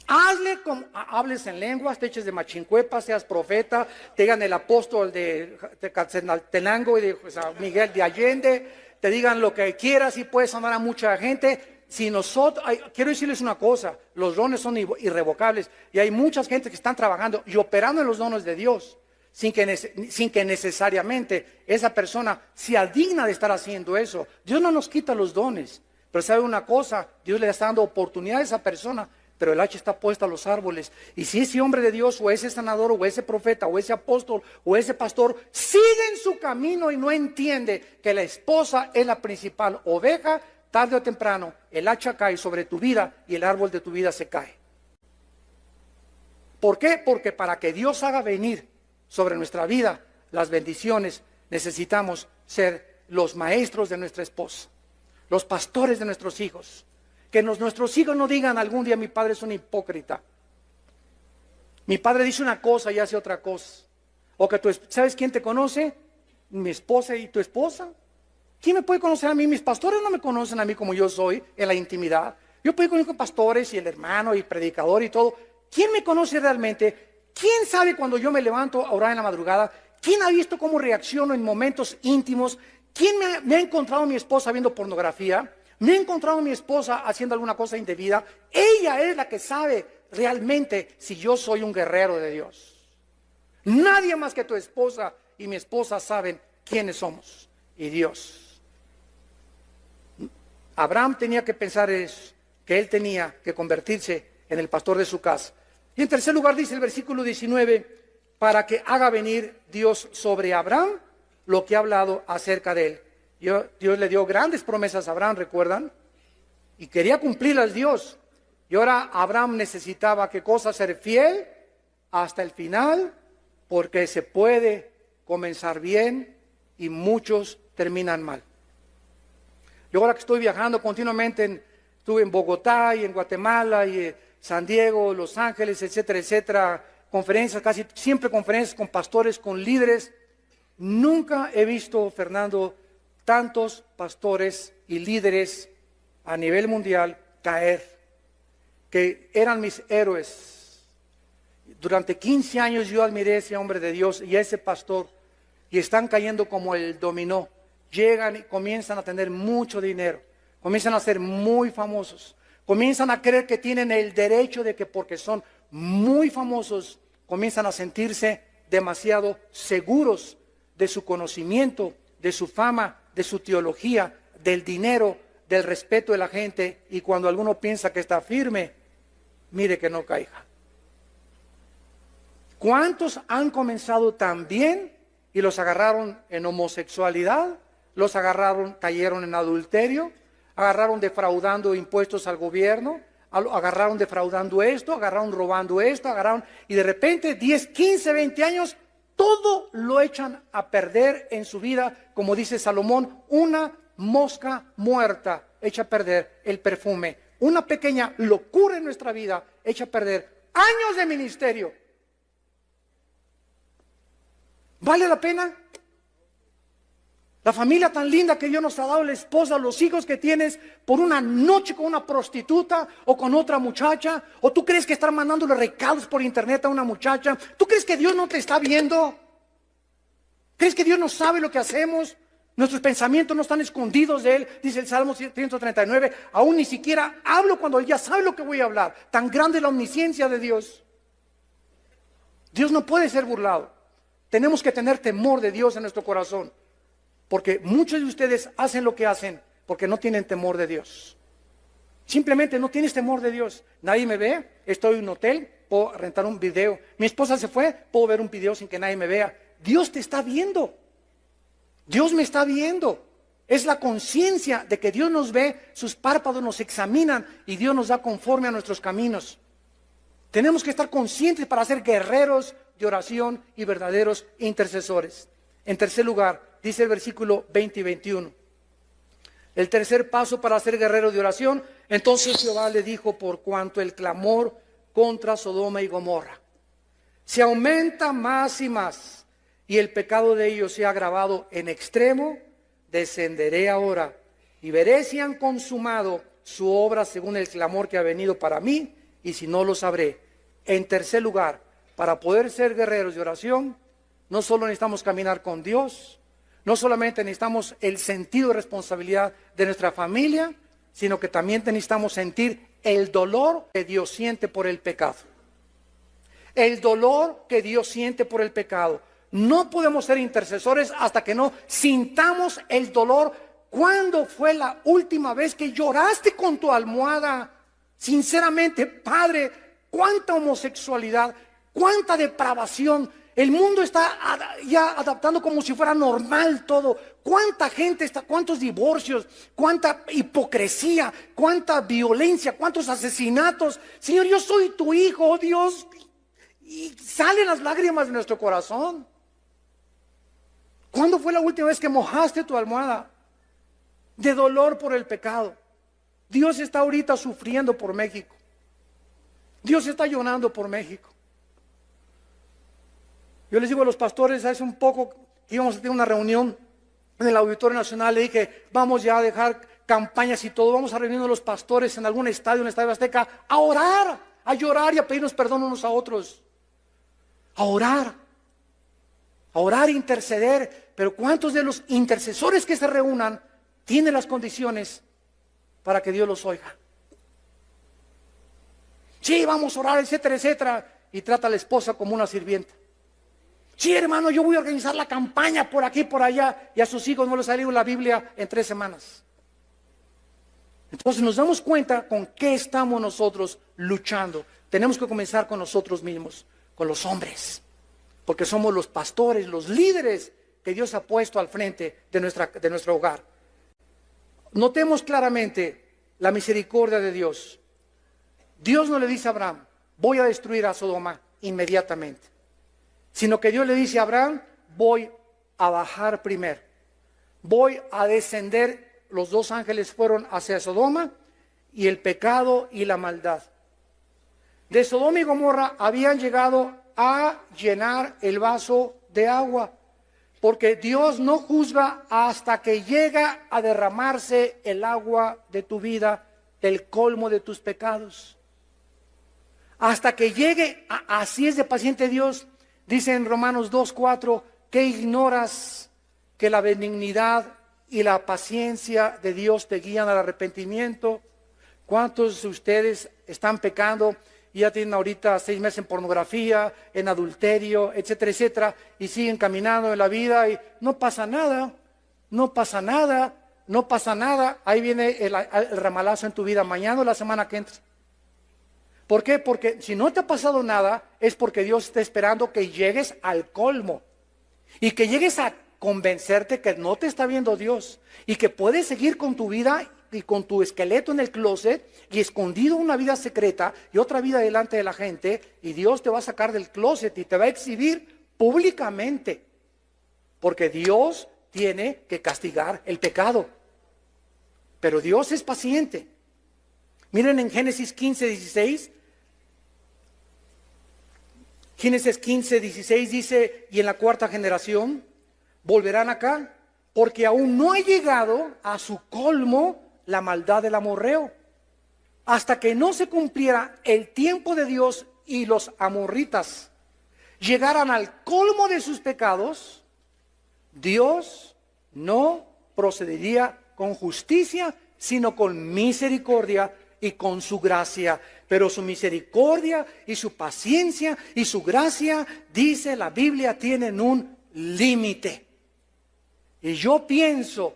Hazle como hables en lenguas, te eches de machincuepa, seas profeta, te digan el apóstol de Calcenaltenango y de Miguel de Allende, te digan lo que quieras y puedes amar a mucha gente. Si nosotros, quiero decirles una cosa, los dones son irrevocables y hay muchas gente que están trabajando y operando en los dones de Dios sin que necesariamente esa persona sea digna de estar haciendo eso. Dios no nos quita los dones, pero sabe una cosa, Dios le está dando oportunidad a esa persona, pero el hacha está puesta a los árboles. Y si ese hombre de Dios o ese sanador o ese profeta o ese apóstol o ese pastor sigue en su camino y no entiende que la esposa es la principal oveja, tarde o temprano el hacha cae sobre tu vida y el árbol de tu vida se cae. ¿Por qué? Porque para que Dios haga venir sobre nuestra vida las bendiciones, necesitamos ser los maestros de nuestra esposa, los pastores de nuestros hijos. Que nuestros hijos no digan algún día mi padre es un hipócrita. Mi padre dice una cosa y hace otra cosa. O que ¿sabes quién te conoce? Mi esposa y tu esposa. ¿Quién me puede conocer a mí? Mis pastores no me conocen a mí como yo soy en la intimidad. Yo puedo conocer con pastores y el hermano y predicador y todo. ¿Quién me conoce realmente? ¿Quién sabe cuando yo me levanto a orar en la madrugada? ¿Quién ha visto cómo reacciono en momentos íntimos? ¿Quién me ha encontrado a mi esposa viendo pornografía? ¿Me he encontrado a mi esposa haciendo alguna cosa indebida? Ella es la que sabe realmente si yo soy un guerrero de Dios. Nadie más que tu esposa y mi esposa saben quiénes somos y Dios. Abraham tenía que pensar eso, que él tenía que convertirse en el pastor de su casa. Y en tercer lugar dice el versículo 19, para que haga venir Dios sobre Abraham lo que ha hablado acerca de él. Dios le dio grandes promesas a Abraham, ¿recuerdan? Y quería cumplirlas Dios. Y ahora Abraham necesitaba, ¿qué cosa? Ser fiel hasta el final, porque se puede comenzar bien y muchos terminan mal. Yo ahora que estoy viajando continuamente, estuve en Bogotá y en Guatemala y San Diego, Los Ángeles, etcétera, etcétera, conferencias, casi siempre conferencias con pastores, con líderes. Nunca he visto, Fernando, tantos pastores y líderes a nivel mundial caer, que eran mis héroes. Durante 15 años yo admiré a ese hombre de Dios y a ese pastor, y están cayendo como el dominó. Llegan y comienzan a tener mucho dinero, comienzan a ser muy famosos, comienzan a creer que tienen el derecho de que porque son muy famosos, comienzan a sentirse demasiado seguros de su conocimiento, de su fama, de su teología, del dinero, del respeto de la gente, y cuando alguno piensa que está firme, mire que no caiga. ¿Cuántos han comenzado tan bien y los agarraron en homosexualidad? Los agarraron, cayeron en adulterio, agarraron defraudando impuestos al gobierno, agarraron defraudando esto, agarraron robando esto, agarraron, y de repente 10, 15, 20 años, todo lo echan a perder en su vida, como dice Salomón, una mosca muerta echa a perder el perfume. Una pequeña locura en nuestra vida echa a perder años de ministerio. ¿Vale la pena? La familia tan linda que Dios nos ha dado, la esposa, los hijos que tienes, por una noche con una prostituta o con otra muchacha, o tú crees que están mandándole recados por internet a una muchacha, ¿tú crees que Dios no te está viendo? ¿Crees que Dios no sabe lo que hacemos? Nuestros pensamientos no están escondidos de Él, dice el Salmo 139, aún ni siquiera hablo cuando Él ya sabe lo que voy a hablar. Tan grande es la omnisciencia de Dios. Dios no puede ser burlado. Tenemos que tener temor de Dios en nuestro corazón. Porque muchos de ustedes hacen lo que hacen porque no tienen temor de Dios. Simplemente no tienes temor de Dios. Nadie me ve, estoy en un hotel, puedo rentar un video. Mi esposa se fue, puedo ver un video sin que nadie me vea. Dios te está viendo. Dios me está viendo. Es la conciencia de que Dios nos ve, sus párpados nos examinan y Dios nos da conforme a nuestros caminos. Tenemos que estar conscientes para ser guerreros de oración y verdaderos intercesores. En tercer lugar, dice el versículo 20 y 21. El tercer paso para ser guerrero de oración, entonces Jehová le dijo, por cuanto el clamor contra Sodoma y Gomorra se aumenta más y más, y el pecado de ellos se ha agravado en extremo, descenderé ahora y veré si han consumado su obra según el clamor que ha venido para mí, y si no lo sabré. En tercer lugar, para poder ser guerreros de oración, no solo necesitamos caminar con Dios, no solamente necesitamos el sentido de responsabilidad de nuestra familia, sino que también necesitamos sentir el dolor que Dios siente por el pecado. El dolor que Dios siente por el pecado. No podemos ser intercesores hasta que no sintamos el dolor. ¿Cuándo fue la última vez que lloraste con tu almohada? Sinceramente, Padre, cuánta homosexualidad, cuánta depravación. El mundo está ya adaptando como si fuera normal todo. ¿Cuánta gente está? ¿Cuántos divorcios? ¿Cuánta hipocresía? ¿Cuánta violencia? ¿Cuántos asesinatos? Señor, yo soy tu hijo, oh Dios. Y salen las lágrimas de nuestro corazón. ¿Cuándo fue la última vez que mojaste tu almohada de dolor por el pecado? Dios está ahorita sufriendo por México. Dios está llorando por México. Yo les digo a los pastores, hace un poco que íbamos a tener una reunión en el Auditorio Nacional, le dije, vamos ya a dejar campañas y todo, vamos a reunirnos los pastores en algún estadio, en el Estadio Azteca, a orar, a llorar y a pedirnos perdón unos a otros. A orar e interceder. Pero ¿cuántos de los intercesores que se reúnan tienen las condiciones para que Dios los oiga? Sí, vamos a orar, etcétera, etcétera, y trata a la esposa como una sirvienta. Sí, hermano, yo voy a organizar la campaña por aquí, por allá, y a sus hijos no les ha leído la Biblia en 3 semanas. Entonces nos damos cuenta con qué estamos nosotros luchando. Tenemos que comenzar con nosotros mismos, con los hombres. porque somos los pastores, los líderes que Dios ha puesto al frente de nuestro hogar. Notemos claramente la misericordia de Dios. Dios no le dice a Abraham, voy a destruir a Sodoma inmediatamente, sino que Dios le dice a Abraham, voy a bajar primero, voy a descender. Los dos ángeles fueron hacia Sodoma y el pecado y la maldad. De Sodoma y Gomorra habían llegado a llenar el vaso de agua, porque Dios no juzga hasta que llega a derramarse el agua de tu vida, el colmo de tus pecados. Hasta que llegue, así es de paciente Dios. Dice en Romanos 2:4, que ignoras que la benignidad y la paciencia de Dios te guían al arrepentimiento. ¿Cuántos de ustedes están pecando y ya tienen ahorita 6 meses en pornografía, en adulterio, etcétera, etcétera, y siguen caminando en la vida y no pasa nada, no pasa nada, no pasa nada? Ahí viene el ramalazo en tu vida mañana o la semana que entra. ¿Por qué? Porque si no te ha pasado nada, es porque Dios está esperando que llegues al colmo y que llegues a convencerte que no te está viendo Dios y que puedes seguir con tu vida y con tu esqueleto en el closet y escondido una vida secreta y otra vida delante de la gente, y Dios te va a sacar del closet y te va a exhibir públicamente, porque Dios tiene que castigar el pecado, pero Dios es paciente. Miren en Génesis 15:16. Génesis 15:16 dice, y en la 4ª generación volverán acá, porque aún no ha llegado a su colmo la maldad del amorreo, hasta que no se cumpliera el tiempo de Dios y los amorritas llegaran al colmo de sus pecados, Dios no procedería con justicia, sino con misericordia y con su gracia. Pero su misericordia y su paciencia y su gracia, dice la Biblia, tienen un límite. Y yo pienso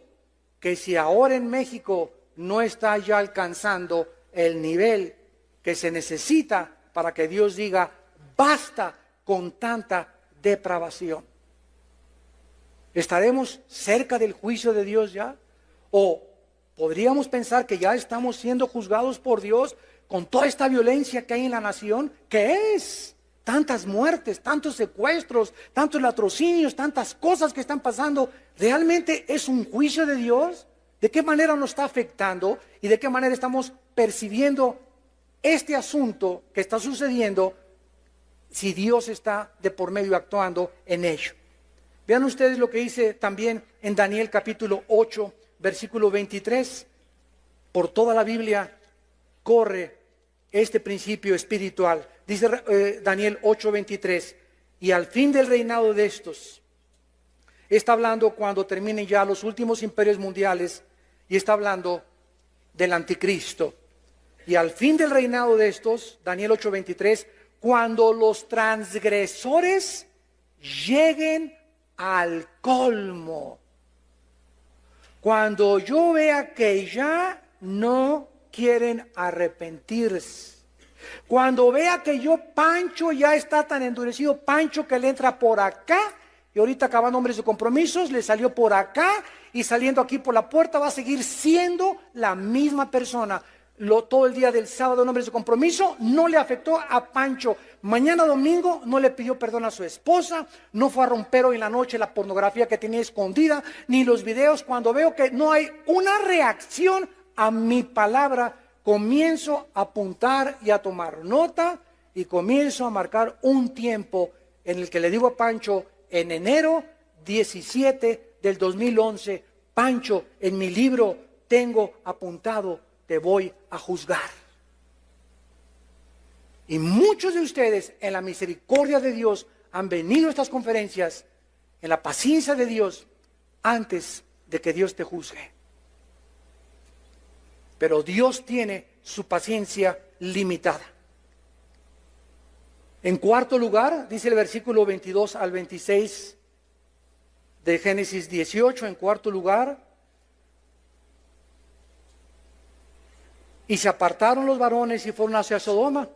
que si ahora en México no está ya alcanzando el nivel que se necesita para que Dios diga, basta con tanta depravación, ¿estaremos cerca del juicio de Dios ya? ¿O podríamos pensar que ya estamos siendo juzgados por Dios con toda esta violencia que hay en la nación? ¿Qué es? Tantas muertes, tantos secuestros, tantos latrocinios, tantas cosas que están pasando. ¿Realmente es un juicio de Dios? ¿De qué manera nos está afectando y de qué manera estamos percibiendo este asunto que está sucediendo, si Dios está de por medio actuando en ello? Vean ustedes lo que dice también en Daniel capítulo 8, versículo 23. Por toda la Biblia corre este principio espiritual. Dice Daniel 8:23, y al fin del reinado de estos, está hablando cuando terminen ya los últimos imperios mundiales, y está hablando del anticristo. Y al fin del reinado de estos, Daniel 8:23, cuando los transgresores lleguen al colmo, cuando yo vea que ya no quieren arrepentirse, cuando vea que Pancho ya está tan endurecido, Pancho que le entra por acá, y ahorita acabando hombres de compromisos, le salió por acá, y saliendo aquí por la puerta va a seguir siendo la misma persona. Todo el día del sábado en hombres de compromiso no le afectó a Pancho. Mañana domingo no le pidió perdón a su esposa, no fue a romper hoy en la noche la pornografía que tenía escondida, ni los videos. Cuando veo que no hay una reacción a mi palabra, comienzo a apuntar y a tomar nota, y comienzo a marcar un tiempo en el que le digo a Pancho, en enero 17 del 2011, Pancho, en mi libro tengo apuntado, te voy a juzgar. Y muchos de ustedes, en la misericordia de Dios, han venido a estas conferencias, en la paciencia de Dios, antes de que Dios te juzgue. Pero Dios tiene su paciencia limitada. En cuarto lugar, dice el versículo 22 al 26 de Génesis 18, en cuarto lugar, y se apartaron los varones y fueron hacia Sodoma,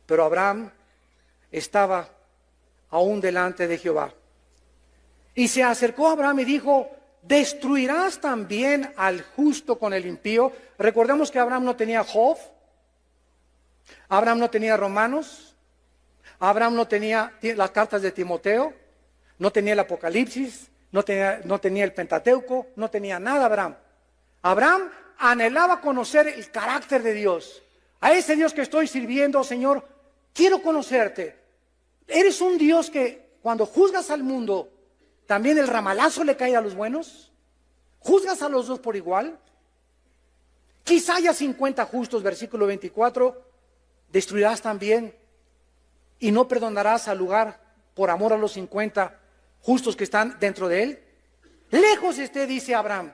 pero Abraham estaba aún delante de Jehová. Y se acercó a Abraham y dijo: ¿destruirás también al justo con el impío? Recordemos que Abraham no tenía Job, Abraham no tenía Romanos, Abraham no tenía las cartas de Timoteo, no tenía el Apocalipsis, no tenía el Pentateuco, no tenía nada Abraham. Abraham anhelaba conocer el carácter de Dios. A ese Dios que estoy sirviendo, Señor, quiero conocerte. ¿Eres un Dios que cuando juzgas al mundo, también el ramalazo le cae a los buenos? ¿Juzgas a los dos por igual? Quizá haya 50 justos, versículo 24, destruirás también y no perdonarás al lugar por amor a los 50 justos que están dentro de él. Lejos esté, dice Abraham,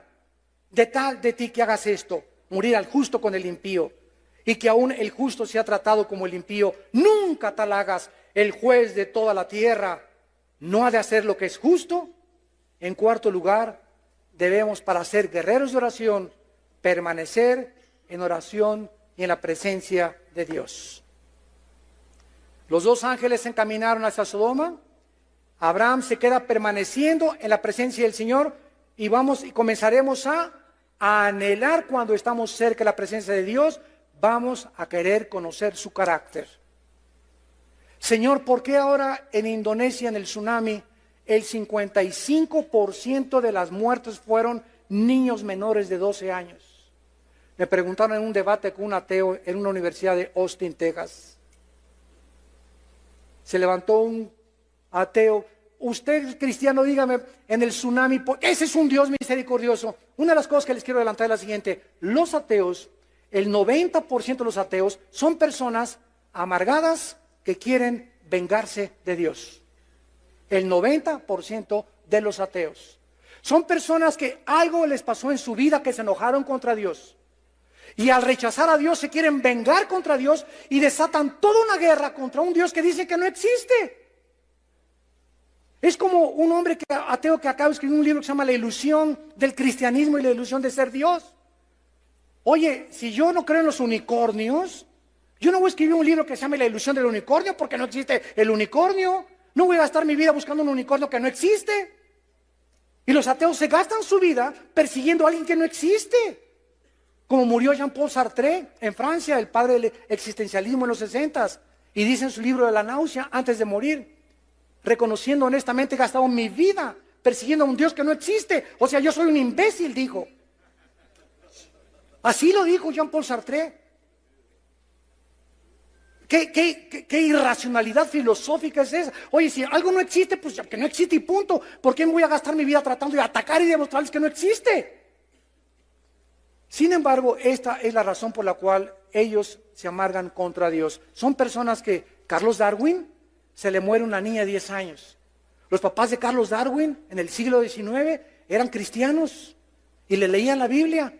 de ti que hagas esto, morir al justo con el impío, y que aún el justo sea tratado como el impío. Nunca tal hagas. El juez de toda la tierra no ha de hacer lo que es justo. En cuarto lugar, debemos, para ser guerreros de oración, permanecer en oración y en la presencia de Dios. Los dos ángeles se encaminaron hacia Sodoma. Abraham se queda permaneciendo en la presencia del Señor y comenzaremos a anhelar cuando estamos cerca de la presencia de Dios. Vamos a querer conocer su carácter. Señor, ¿por qué ahora en Indonesia, en el tsunami, el 55% de las muertes fueron niños menores de 12 años? Me preguntaron en un debate con un ateo en una universidad de Austin, Texas. Se levantó un ateo: usted, cristiano, dígame, en el tsunami, ese es un Dios misericordioso. Una de las cosas que les quiero adelantar es la siguiente: los ateos, el 90% de los ateos son personas amargadas que quieren vengarse de Dios. El 90% de los ateos son personas que algo les pasó en su vida, que se enojaron contra Dios. Y al rechazar a Dios se quieren vengar contra Dios y desatan toda una guerra contra un Dios que dice que no existe. Es como un hombre ateo que acaba de escribir un libro que se llama La ilusión del cristianismo y la ilusión de ser Dios. Oye, si yo no creo en los unicornios, yo no voy a escribir un libro que se llame La ilusión del unicornio, porque no existe el unicornio. No voy a gastar mi vida buscando un unicornio que no existe. Y los ateos se gastan su vida persiguiendo a alguien que no existe. Como murió Jean-Paul Sartre en Francia, el padre del existencialismo en los 60s. Y dice en su libro de la náusea, antes de morir: reconociendo honestamente, he gastado mi vida persiguiendo a un Dios que no existe. O sea, yo soy un imbécil, dijo. Así lo dijo Jean-Paul Sartre. ¿Qué irracionalidad filosófica es esa? Oye, si algo no existe, pues que no existe y punto. ¿Por qué me voy a gastar mi vida tratando de atacar y demostrarles que no existe? Sin embargo, esta es la razón por la cual ellos se amargan contra Dios. Son personas que, Carlos Darwin, se le muere una niña de 10 años. Los papás de Carlos Darwin en el siglo XIX eran cristianos y le leían la Biblia.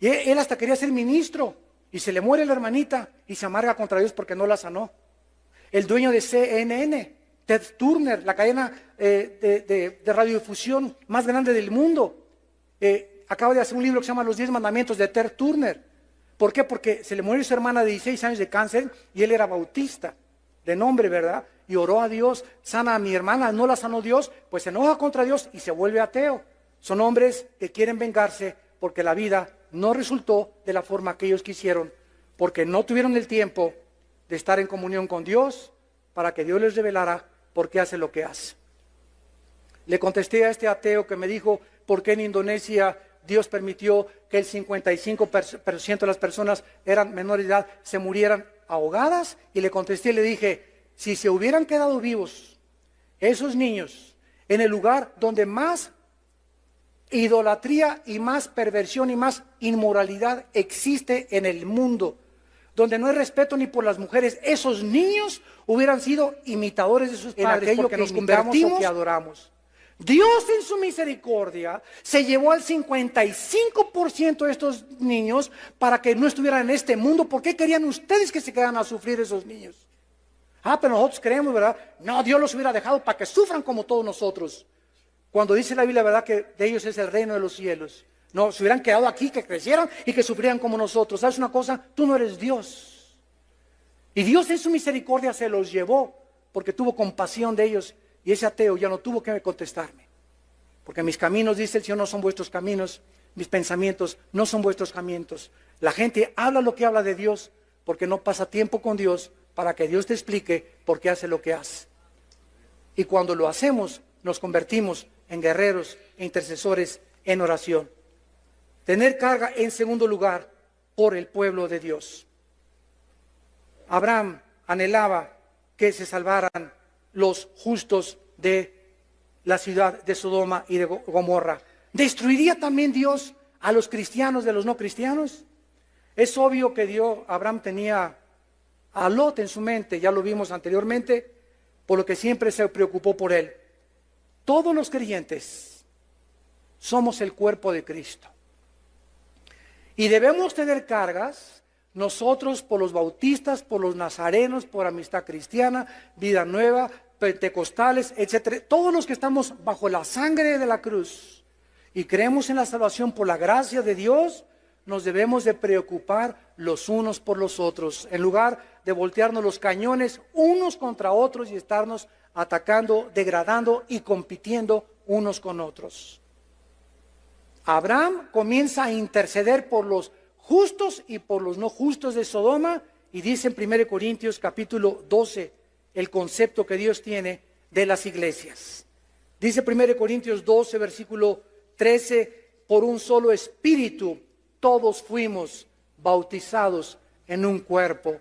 Y él hasta quería ser ministro y se le muere la hermanita y se amarga contra Dios porque no la sanó. El dueño de CNN, Ted Turner, la cadena de radiodifusión más grande del mundo, acaba de hacer un libro que se llama Los 10 Mandamientos de Ted Turner. ¿Por qué? Porque se le murió su hermana de 16 años de cáncer y él era bautista, de nombre, ¿verdad? Y oró a Dios: sana a mi hermana. No la sanó Dios, pues se enoja contra Dios y se vuelve ateo. Son hombres que quieren vengarse porque la vida no resultó de la forma que ellos quisieron, porque no tuvieron el tiempo de estar en comunión con Dios para que Dios les revelara por qué hace lo que hace. Le contesté a este ateo que me dijo: ¿por qué en Indonesia Dios permitió que el 55% de las personas eran menores de edad se murieran ahogadas? Y le contesté y le dije: si se hubieran quedado vivos esos niños en el lugar donde más idolatría y más perversión y más inmoralidad existe en el mundo, donde no hay respeto ni por las mujeres, esos niños hubieran sido imitadores de sus padres, en aquello que nos convertimos o que adoramos. Dios en su misericordia se llevó al 55% de estos niños para que no estuvieran en este mundo. ¿Por qué querían ustedes que se quedaran a sufrir esos niños? Pero nosotros creemos, ¿verdad? No, Dios los hubiera dejado para que sufran como todos nosotros. Cuando dice la Biblia, ¿verdad?, que de ellos es el reino de los cielos. No, se hubieran quedado aquí, que crecieran y que sufrieran como nosotros. ¿Sabes una cosa? Tú no eres Dios. Y Dios en su misericordia se los llevó. porque tuvo compasión de ellos, y ese ateo ya no tuvo que contestarme. Porque mis caminos, dice el Señor, no son vuestros caminos, mis pensamientos no son vuestros caminos. La gente habla lo que habla de Dios, porque no pasa tiempo con Dios para que Dios te explique por qué hace lo que hace. Y cuando lo hacemos, nos convertimos en guerreros e intercesores en oración. Tener carga, en segundo lugar, por el pueblo de Dios. Abraham anhelaba que se salvaran los justos de la ciudad de Sodoma y de Gomorra. ¿Destruiría también Dios a los cristianos de los no cristianos? Es obvio que Abraham tenía a Lot en su mente, ya lo vimos anteriormente, por lo que siempre se preocupó por él. Todos los creyentes somos el cuerpo de Cristo. Y debemos tener cargas, nosotros por los bautistas, por los nazarenos, por Amistad Cristiana, Vida Nueva, pentecostales, etcétera. Todos los que estamos bajo la sangre de la cruz y creemos en la salvación por la gracia de Dios, nos debemos de preocupar los unos por los otros, en lugar de voltearnos los cañones unos contra otros y estarnos atacando, degradando y compitiendo unos con otros. Abraham comienza a interceder por los justos y por los no justos de Sodoma, y dice en 1 Corintios capítulo 12 el concepto que Dios tiene de las iglesias. Dice 1 Corintios 12 versículo 13, por un solo espíritu todos fuimos bautizados en un cuerpo.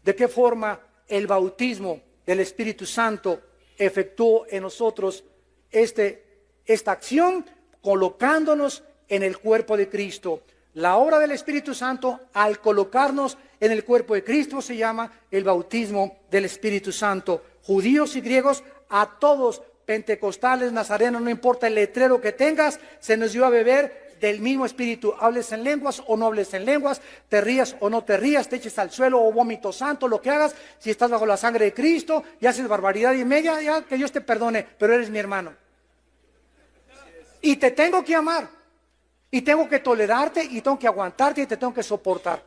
¿De qué forma el bautismo del Espíritu Santo efectuó en nosotros esta acción? Colocándonos en el cuerpo de Cristo. La obra del Espíritu Santo, al colocarnos en el cuerpo de Cristo, se llama el bautismo del Espíritu Santo. Judíos y griegos, a todos, pentecostales, nazarenos, no importa el letrero que tengas, se nos dio a beber del mismo Espíritu. Hables en lenguas o no hables en lenguas, te rías o no te rías, te eches al suelo o vómito santo, lo que hagas, si estás bajo la sangre de Cristo y haces barbaridad y media, ya que Dios te perdone, pero eres mi hermano. Y te tengo que amar, y tengo que tolerarte, y tengo que aguantarte, y te tengo que soportar.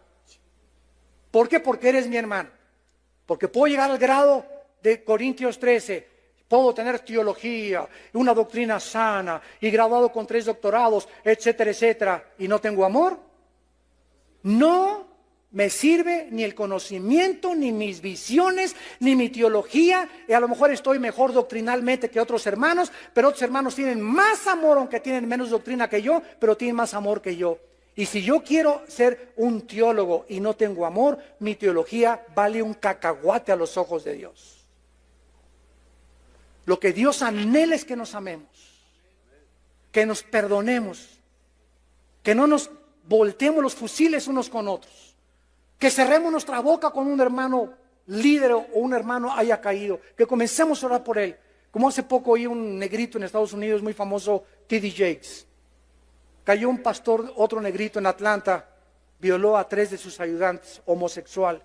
¿Por qué? Porque eres mi hermano. Porque puedo llegar al grado de Corintios 13, puedo tener teología, una doctrina sana, y graduado con 3 doctorados, etcétera, etcétera, y no tengo amor. No me sirve ni el conocimiento, ni mis visiones, ni mi teología, y a lo mejor estoy mejor doctrinalmente que otros hermanos, pero otros hermanos tienen más amor, aunque tienen menos doctrina que yo, pero tienen más amor que yo. Y si yo quiero ser un teólogo y no tengo amor, mi teología vale un cacahuate a los ojos de Dios. Lo que Dios anhela es que nos amemos, que nos perdonemos, que no nos volteemos los fusiles unos con otros, que cerremos nuestra boca con un hermano líder o un hermano haya caído, que comencemos a orar por él. Como hace poco oí un negrito en Estados Unidos muy famoso, T.D. Jakes. Cayó un pastor, otro negrito en Atlanta, violó a 3 de sus ayudantes, homosexual.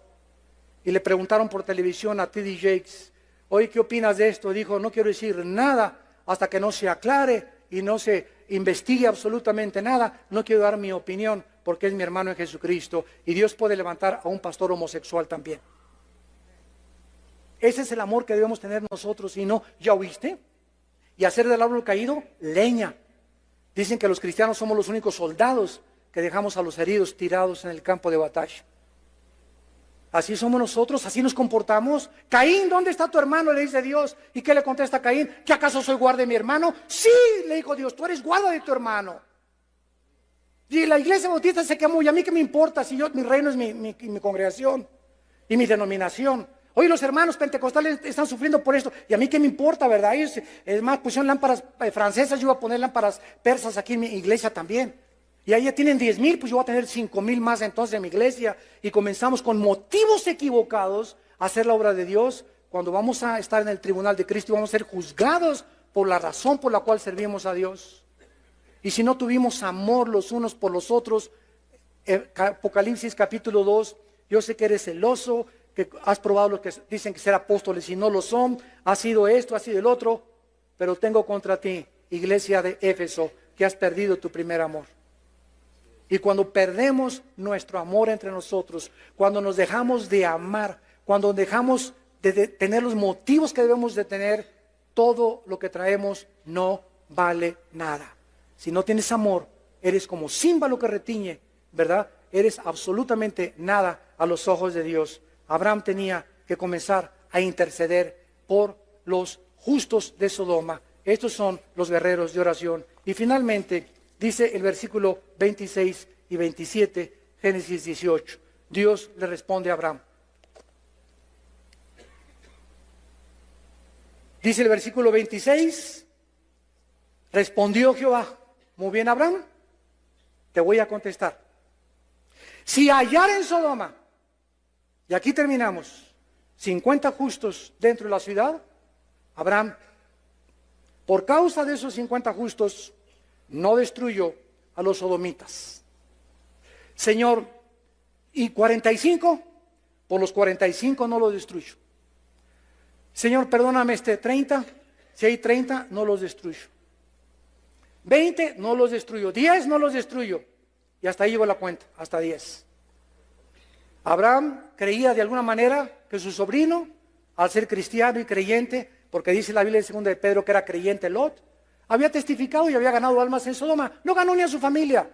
Y le preguntaron por televisión a T.D. Jakes, oye, ¿qué opinas de esto? Dijo, no quiero decir nada hasta que no se aclare y no se investigue absolutamente nada. No quiero dar mi opinión porque es mi hermano en Jesucristo y Dios puede levantar a un pastor homosexual también. Ese es el amor que debemos tener nosotros y no, ¿ya oíste? Y hacer del árbol caído leña. Dicen que los cristianos somos los únicos soldados que dejamos a los heridos tirados en el campo de batalla. Así somos nosotros, así nos comportamos. Caín, ¿dónde está tu hermano? Le dice Dios. ¿Y qué le contesta Caín? ¿Que acaso soy guarda de mi hermano? Sí, le dijo Dios, tú eres guarda de tu hermano. Y la iglesia bautista se quemó, y a mí qué me importa si mi reino es mi congregación y mi denominación. Hoy los hermanos pentecostales están sufriendo por esto, y a mí qué me importa, ¿verdad? Ellos, es más, pusieron lámparas francesas, yo iba a poner lámparas persas aquí en mi iglesia también. Y ahí ya tienen 10,000, pues yo voy a tener 5,000 más entonces en mi iglesia. Y comenzamos con motivos equivocados a hacer la obra de Dios, cuando vamos a estar en el tribunal de Cristo y vamos a ser juzgados por la razón por la cual servimos a Dios. Y si no tuvimos amor los unos por los otros, Apocalipsis capítulo 2, yo sé que eres celoso, que has probado los que dicen que ser apóstoles y no lo son, ha sido esto, ha sido el otro, pero tengo contra ti, iglesia de Éfeso, que has perdido tu primer amor. Y cuando perdemos nuestro amor entre nosotros, cuando nos dejamos de amar, cuando dejamos de tener los motivos que debemos de tener, todo lo que traemos no vale nada. Si no tienes amor, eres como címbalo que retiñe, ¿verdad? Eres absolutamente nada a los ojos de Dios. Abraham tenía que comenzar a interceder por los justos de Sodoma. Estos son los guerreros de oración. Y finalmente, dice el versículo 26 y 27, Génesis 18. Dios le responde a Abraham. Dice el versículo 26, respondió Jehová, muy bien Abraham, te voy a contestar. Si hallar en Sodoma, y aquí terminamos, 50 justos dentro de la ciudad, Abraham, por causa de esos 50 justos, no destruyó a los sodomitas. Señor, ¿y 45? Por los 45 no los destruyo. Señor, perdóname 30, si hay 30, no los destruyo. 20, no los destruyo. 10, no los destruyo. Y hasta ahí llevo la cuenta, hasta 10. Abraham creía de alguna manera que su sobrino, al ser cristiano y creyente, porque dice la Biblia en 2 de Pedro que era creyente Lot, había testificado y había ganado almas en Sodoma. No ganó ni a su familia.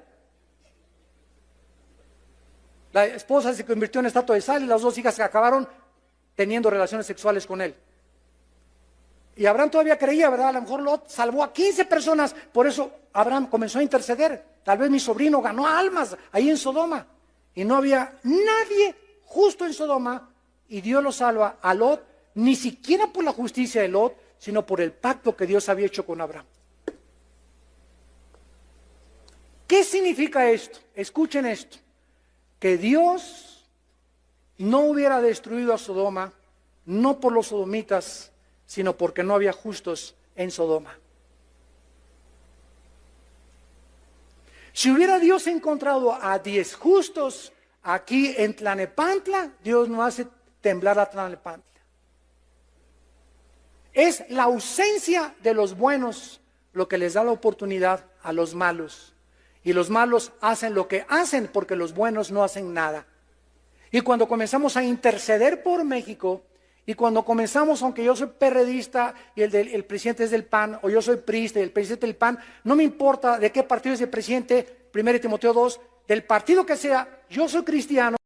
La esposa se convirtió en estatua de sal y las dos hijas acabaron teniendo relaciones sexuales con él. Y Abraham todavía creía, ¿verdad? A lo mejor Lot salvó a 15 personas. Por eso Abraham comenzó a interceder. Tal vez mi sobrino ganó almas ahí en Sodoma. Y no había nadie justo en Sodoma. Y Dios lo salva a Lot, ni siquiera por la justicia de Lot, sino por el pacto que Dios había hecho con Abraham. ¿Qué significa esto? Escuchen esto. Que Dios no hubiera destruido a Sodoma, no por los sodomitas, sino porque no había justos en Sodoma. Si hubiera Dios encontrado a 10 justos aquí en Tlalnepantla, Dios no hace temblar a Tlalnepantla. Es la ausencia de los buenos lo que les da la oportunidad a los malos. Y los malos hacen lo que hacen porque los buenos no hacen nada. Y cuando comenzamos a interceder por México, y cuando comenzamos, aunque yo soy perredista y el presidente es del PAN, o yo soy priista y el presidente del PAN, no me importa de qué partido es el presidente, 1 Timoteo 2, del partido que sea, yo soy cristiano.